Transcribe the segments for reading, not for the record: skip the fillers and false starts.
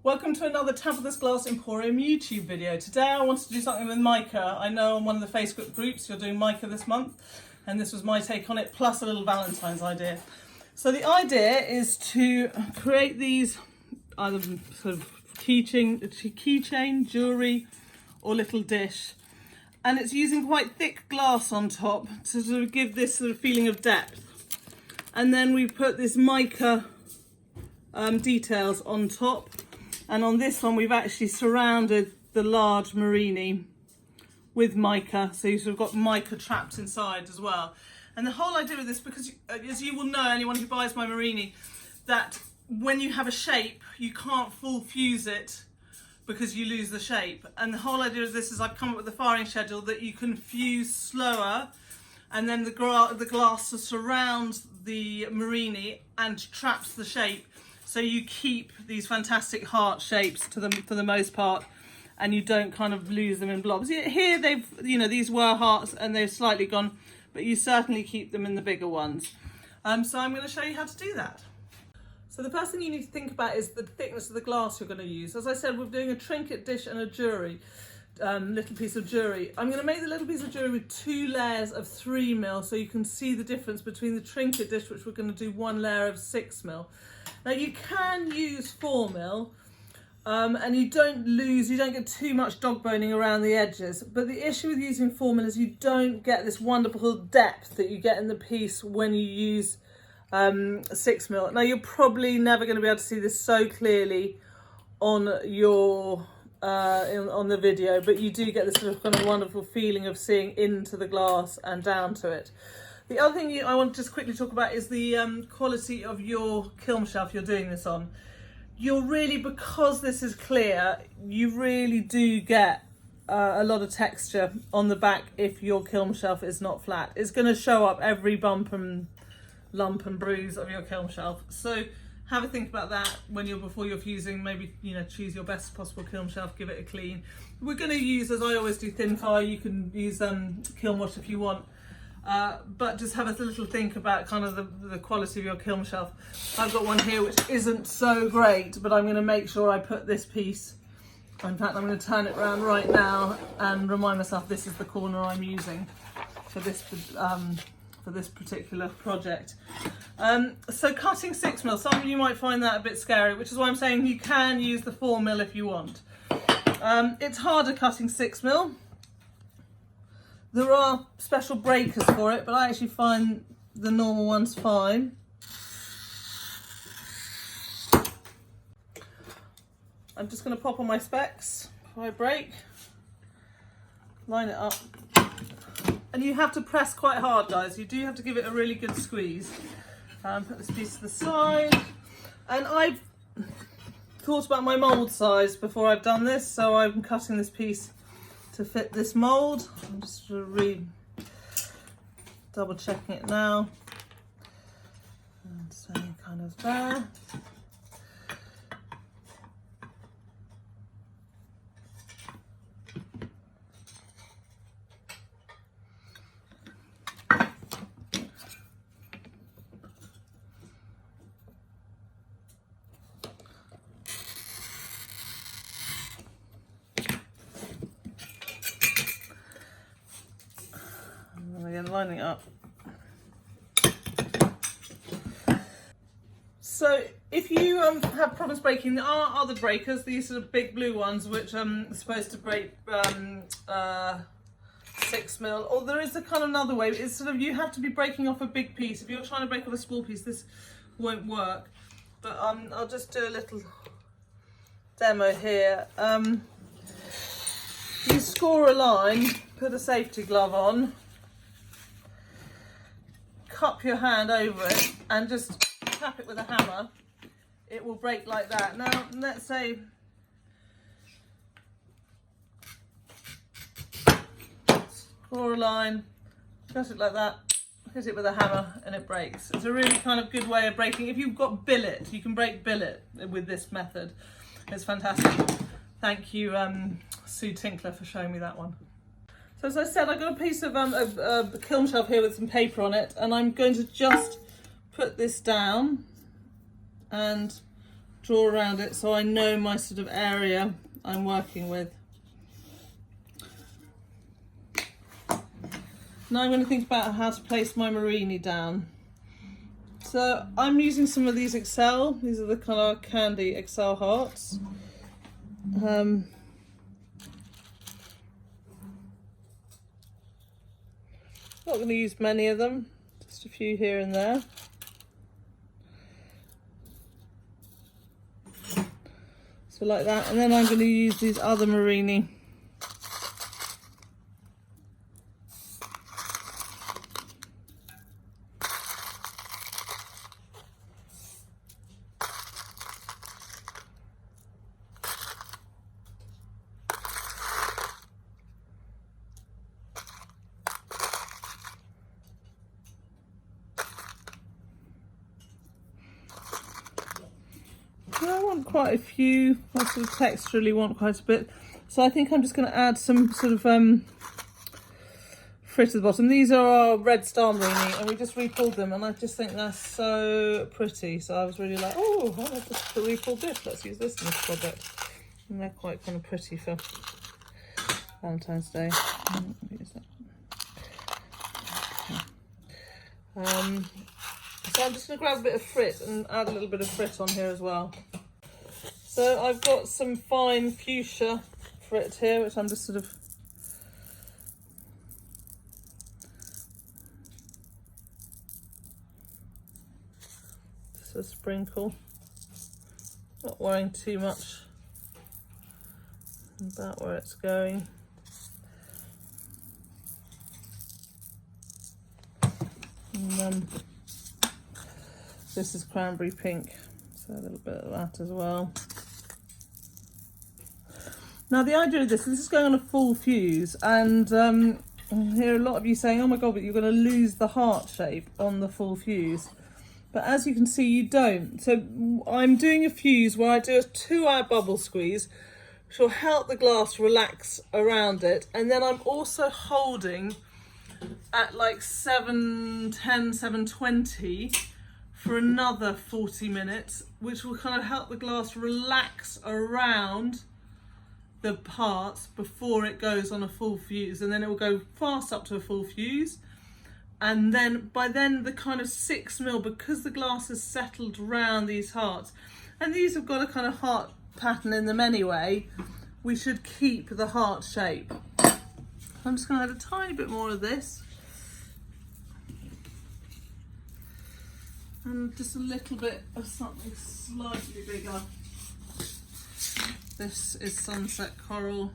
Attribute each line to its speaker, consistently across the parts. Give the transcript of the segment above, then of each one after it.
Speaker 1: Welcome to another Tabitha's Glass Emporium YouTube video. Today I wanted to do something with mica. I know on one of the Facebook groups you're doing mica this month, and this was my take on it, plus a little Valentine's idea. So the idea is to create these either sort of keychain, jewellery or little dish. And it's using quite thick glass on top to sort of give this sort of feeling of depth. And then we put this mica details on top. And on this one, we've actually surrounded the large murrine with mica. So you've sort of got mica trapped inside as well. And the whole idea of this, because as you will know, anyone who buys my murrine, that when you have a shape, you can't full fuse it because you lose the shape. And the whole idea of this is I've come up with a firing schedule that you can fuse slower, and then the glass surrounds the murrine and traps the shape. So you keep these fantastic heart shapes for the most part, and you don't kind of lose them in blobs. Here they've, these were hearts and they've slightly gone, but you certainly keep them in the bigger ones. So I'm going to show you how to do that. So the first thing you need to think about is the thickness of the glass you're going to use. As I said, we're doing a trinket dish and a jewellery, little piece of jewellery. I'm going to make the little piece of jewellery with 2 layers of 3mm, so you can see the difference between the trinket dish, which we're going to do 1 layer of 6mm. Now you can use 4mm, and you don't get too much dog boning around the edges. But the issue with using 4mm is you don't get this wonderful depth that you get in the piece when you use 6mm. Now you're probably never going to be able to see this so clearly on your on the video, but you do get this sort of kind of wonderful feeling of seeing into the glass and down to it. The other thing I want to just quickly talk about is the quality of your kiln shelf you're doing this on. You're really, because this is clear, you really do get a lot of texture on the back if your kiln shelf is not flat. It's going to show up every bump and lump and bruise of your kiln shelf. So have a think about that before you're fusing. Maybe choose your best possible kiln shelf, give it a clean. We're going to use, as I always do, thin fire. You can use kiln wash if you want. But just have a little think about kind of the quality of your kiln shelf. I've got one here which isn't so great, but I'm going to make sure I put this piece, in fact I'm going to turn it around right now and remind myself this is the corner I'm using for this particular project. So cutting 6mm, some of you might find that a bit scary, which is why I'm saying you can use the 4mm if you want. It's harder cutting 6mm. There are special breakers for it, but I actually find the normal ones fine. I'm just going to pop on my specs before I break. Line it up. And you have to press quite hard, guys. You do have to give it a really good squeeze. Put this piece to the side. And I've thought about my mould size before I've done this, so I'm cutting this piece to fit this mould. I'm just double checking it now. And so kind of there. Lining up. So if you have problems breaking, there are other breakers, these sort of big blue ones which are supposed to break 6mm, or there is a kind of another way. It's sort of, you have to be breaking off a big piece. If you're trying to break off a small piece, this won't work. But I'll just do a little demo here. You score a line, put a safety glove on, cup your hand over it and just tap it with a hammer. It will break like that. Now let's say score a line, cut it like that, hit it with a hammer and it breaks. It's a really kind of good way of breaking. If you've got billet, you can break billet with this method. It's fantastic. Thank you Sue Tinkler for showing me that one. So as I said, I've got a piece of kiln shelf here with some paper on it, and I'm going to just put this down and draw around it so I know my sort of area I'm working with. Now I'm going to think about how to place my murrine down. So I'm using some of these Excel. These are the kind of candy Excel hearts. Not going to use many of them, just a few here and there. So like that, and then I'm going to use these other murrine. I want quite a few. I sort of texturally want quite a bit, so I think I'm just going to add some sort of frit at the bottom. These are our red star murrine, and we just repulled them, and I just think they're so pretty. So I was really like, oh, I want to repull this. Let's use this in this project, and they're quite kind of pretty for Valentine's Day. Use that. Okay. So I'm just going to grab a bit of frit and add a little bit of frit on here as well. So I've got some fine fuchsia frit here, which I'm just sort of just a sprinkle. Not worrying too much about where it's going. And then this is cranberry pink, so a little bit of that as well. Now the idea of this is going on a full fuse, and I hear a lot of you saying, oh my god, but you're going to lose the heart shape on the full fuse. But as you can see, you don't. So I'm doing a fuse where I do a 2-hour bubble squeeze, which will help the glass relax around it, and then I'm also holding at like 710, 720 for another 40 minutes, which will kind of help the glass relax around the parts before it goes on a full fuse, and then it will go fast up to a full fuse. And then by then the kind of 6mm, because the glass has settled around these hearts, and these have got a kind of heart pattern in them anyway, we should keep the heart shape. I'm just going to add a tiny bit more of this. And just a little bit of something slightly bigger. This is sunset coral.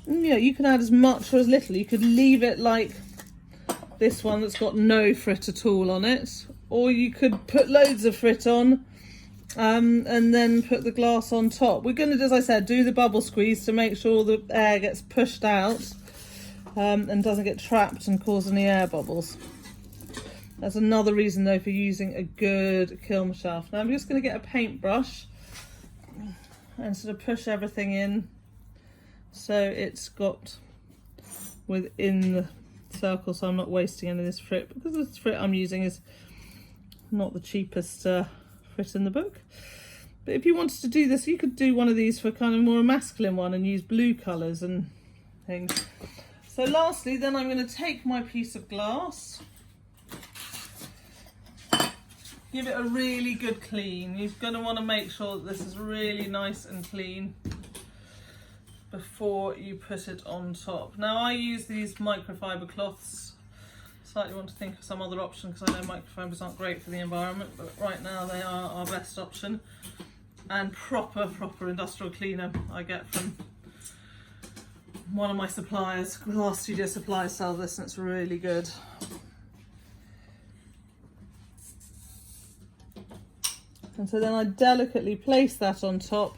Speaker 1: And yeah, you can add as much or as little. You could leave it like this one that's got no frit at all on it, or you could put loads of frit on and then put the glass on top. We're going to, as I said, do the bubble squeeze to make sure the air gets pushed out and doesn't get trapped and cause any air bubbles. That's another reason though for using a good kiln shelf. Now I'm just going to get a paintbrush and sort of push everything in so it's got within the circle, so I'm not wasting any of this frit, because this frit I'm using is not the cheapest frit in the book. But if you wanted to do this, you could do one of these for kind of more a masculine one and use blue colours and things. So lastly, then I'm going to take my piece of glass, give it a really good clean. You're going to want to make sure that this is really nice and clean before you put it on top. Now I use these microfiber cloths. Slightly want to think of some other option, because I know microfibers aren't great for the environment, but right now they are our best option. And proper industrial cleaner I get from one of my suppliers. Glass Studio Supplies sell this and it's really good. And so then I delicately place that on top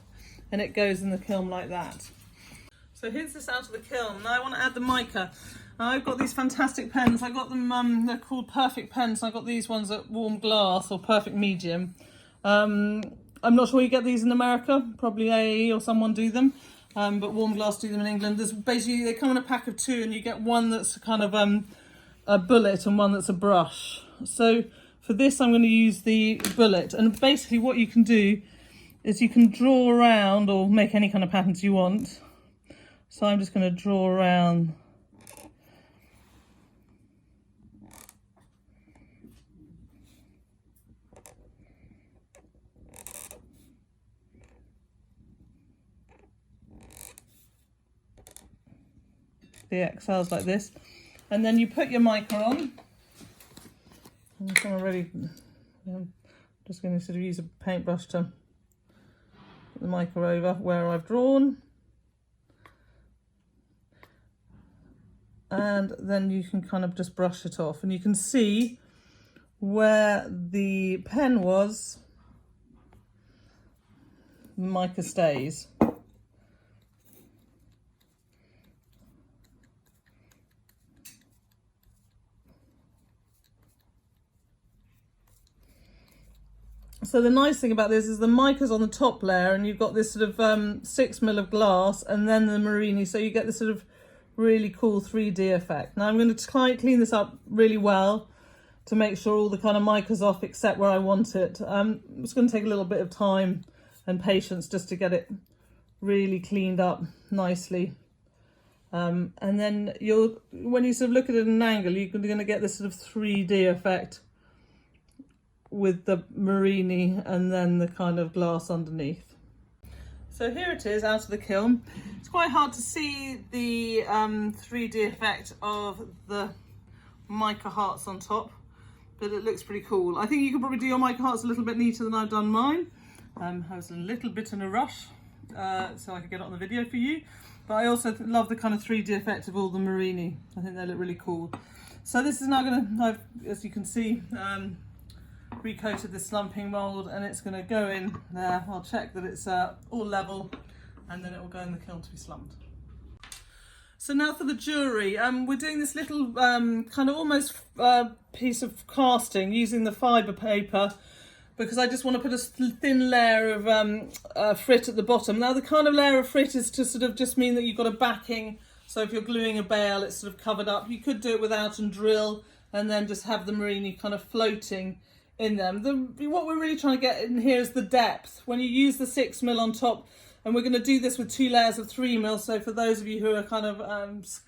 Speaker 1: and it goes in the kiln like that. So here's this out of the kiln. Now I want to add the mica. Now I've got these fantastic pens. I got them, they're called Perfect Pens. I got these ones at Warm Glass or Perfect Medium. I'm not sure you get these in America, probably AE or someone do them. but Warm Glass do them in England. There's basically, they come in a pack of 2 and you get one that's kind of a bullet and one that's a brush. So for this I'm going to use the bullet, and basically what you can do is you can draw around or make any kind of patterns you want. So I'm just going to draw around the XLs like this, and then you put your mica on. I'm just going to sort of use a paintbrush to put the mica over where I've drawn, and then you can kind of just brush it off, and you can see where the pen was, the mica stays. So the nice thing about this is the mica's on the top layer, and you've got this sort of 6mm of glass and then the murrine, so you get this sort of really cool 3D effect. Now I'm going to clean this up really well to make sure all the kind of mica's off except where I want it. It's going to take a little bit of time and patience just to get it really cleaned up nicely. And then when you sort of look at it at an angle, you're going to get this sort of 3D effect with the murrine and then the kind of glass underneath. So here it is out of the kiln. It's quite hard to see the 3D effect of the mica hearts on top, but it looks pretty cool. I think you could probably do your mica hearts a little bit neater than I've done mine. I was a little bit in a rush so I could get it on the video for you, but I also love the kind of 3D effect of all the murrine. I think they look really cool. So this is now going to, as you can see, recoated the slumping mould, and it's going to go in there. I'll check that it's all level, and then it will go in the kiln to be slumped. So now for the jewellery, we're doing this little kind of almost piece of casting using the fibre paper, because I just want to put a thin layer of frit at the bottom. Now the kind of layer of frit is to sort of just mean that you've got a backing, so if you're gluing a bale it's sort of covered up. You could do it without and drill and then just have the murrine kind of floating in them. What we're really trying to get in here is the depth. When you use the 6mm on top, and we're going to do this with 2 layers of 3mm, so for those of you who are kind of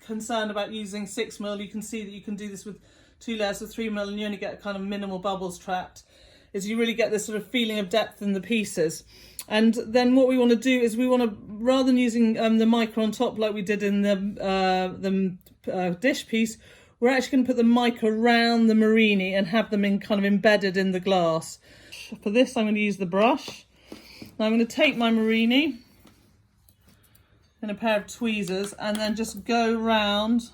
Speaker 1: concerned about using 6mm, you can see that you can do this with 2 layers of 3mm and you only get kind of minimal bubbles trapped, is you really get this sort of feeling of depth in the pieces. And then what we want to do is we want to, rather than using the mica on top like we did in the dish piece, we're actually going to put the mica around the murrine and have them kind of embedded in the glass. For this I'm going to use the brush. Now I'm going to take my murrine in a pair of tweezers and then just go around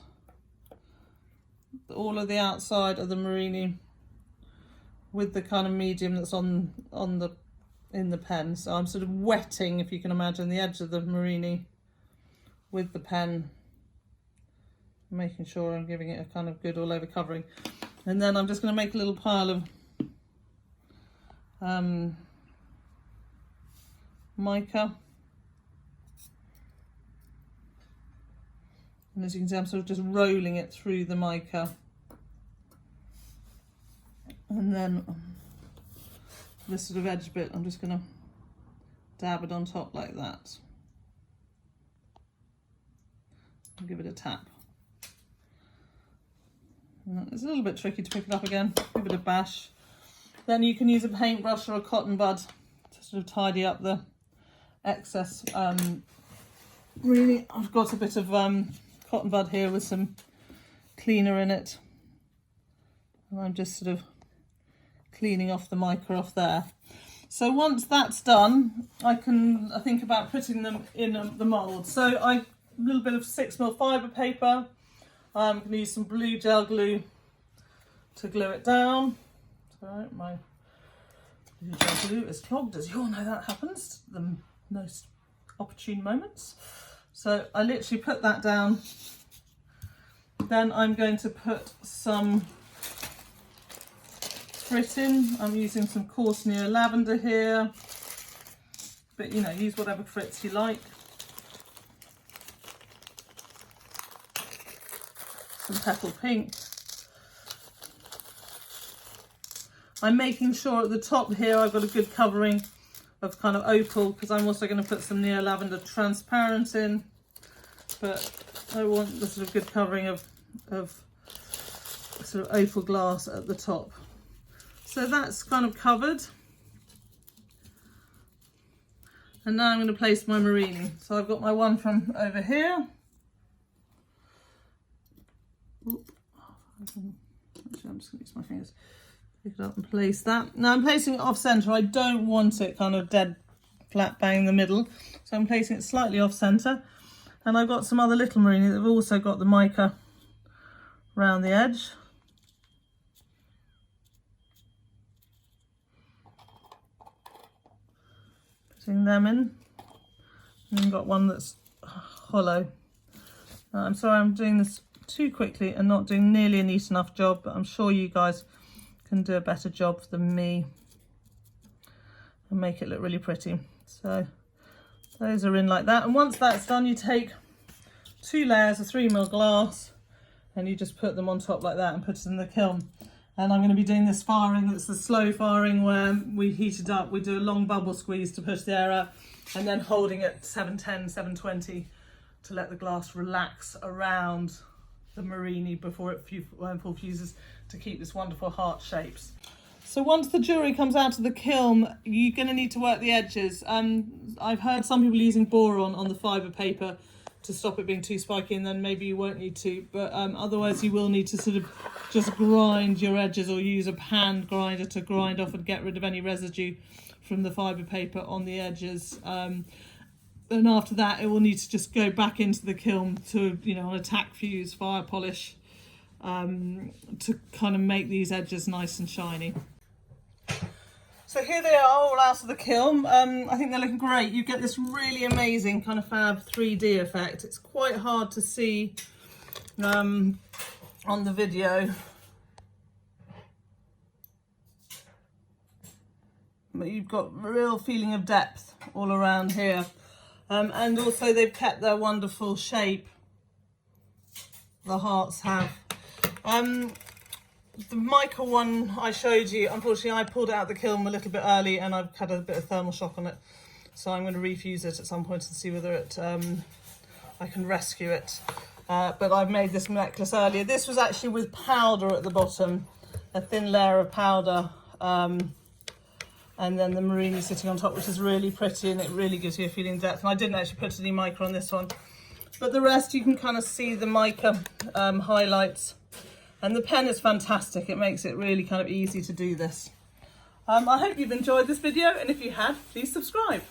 Speaker 1: all of the outside of the murrine with the kind of medium that's in the pen. So I'm sort of wetting, if you can imagine, the edge of the murrine with the pen, making sure I'm giving it a kind of good all over covering. And then I'm just going to make a little pile of mica. And as you can see, I'm sort of just rolling it through the mica. And then this sort of edge bit, I'm just going to dab it on top like that. And give it a tap. It's a little bit tricky to pick it up again, give it a bash. Then you can use a paintbrush or a cotton bud to sort of tidy up the excess. Really, I've got a bit of cotton bud here with some cleaner in it. And I'm just sort of cleaning off the mica off there. So once that's done, I think about putting them in the mould. So a little bit of 6mm fibre paper. I'm going to use some blue gel glue to glue it down. So my blue gel glue is clogged, as you all know that happens at the most opportune moments. So I literally put that down. Then I'm going to put some frit in. I'm using some Courtenay lavender here, but you know, use whatever frits you like. some petal pink. I'm making sure at the top here I've got a good covering of kind of opal, because I'm also going to put some Neo Lavender transparent in, but I want the sort of good covering of sort of opal glass at the top. So that's kind of covered. And now I'm going to place my murrine. So I've got my one from over here. Oop. Actually, I'm just going to use my fingers. Pick it up and place that. Now I'm placing it off centre. I don't want it kind of dead flat bang in the middle. So I'm placing it slightly off centre. And I've got some other little murrine that have also got the mica around the edge. Putting them in. And then got one that's hollow. I'm sorry I'm doing this too quickly and not doing nearly a neat enough job, but I'm sure you guys can do a better job than me and make it look really pretty. So those are in like that, and once that's done you take 2 layers of 3mm glass and you just put them on top like that and put it in the kiln. And I'm going to be doing this firing. It's the slow firing where we heat it up, we do a long bubble squeeze to push the air out, and then holding it 710, 720 to let the glass relax around the murrine before it full fuses, to keep this wonderful heart shapes. So once the jewellery comes out of the kiln, you're going to need to work the edges. I've heard some people using boron on the fibre paper to stop it being too spiky, and then maybe you won't need to, but otherwise you will need to sort of just grind your edges, or use a hand grinder to grind off and get rid of any residue from the fibre paper on the edges. And after that it will need to just go back into the kiln to, you know, on a tack fuse fire polish, to kind of make these edges nice and shiny. So here they are all out of the kiln. I think they're looking great. You get this really amazing kind of fab 3D effect. It's quite hard to see on the video, but you've got a real feeling of depth all around here. And also they've kept their wonderful shape, the hearts have. The mica one I showed you, unfortunately I pulled it out of the kiln a little bit early and I've had a bit of thermal shock on it, so I'm going to refuse it at some point and see whether it I can rescue it. But I've made this necklace earlier. This was actually with powder at the bottom, a thin layer of powder, and then the murrine sitting on top, which is really pretty, and it really gives you a feeling of depth. And I didn't actually put any mica on this one, but the rest you can kind of see the mica highlights. And the pen is fantastic. It makes it really kind of easy to do this. I hope you've enjoyed this video, and if you have, please subscribe.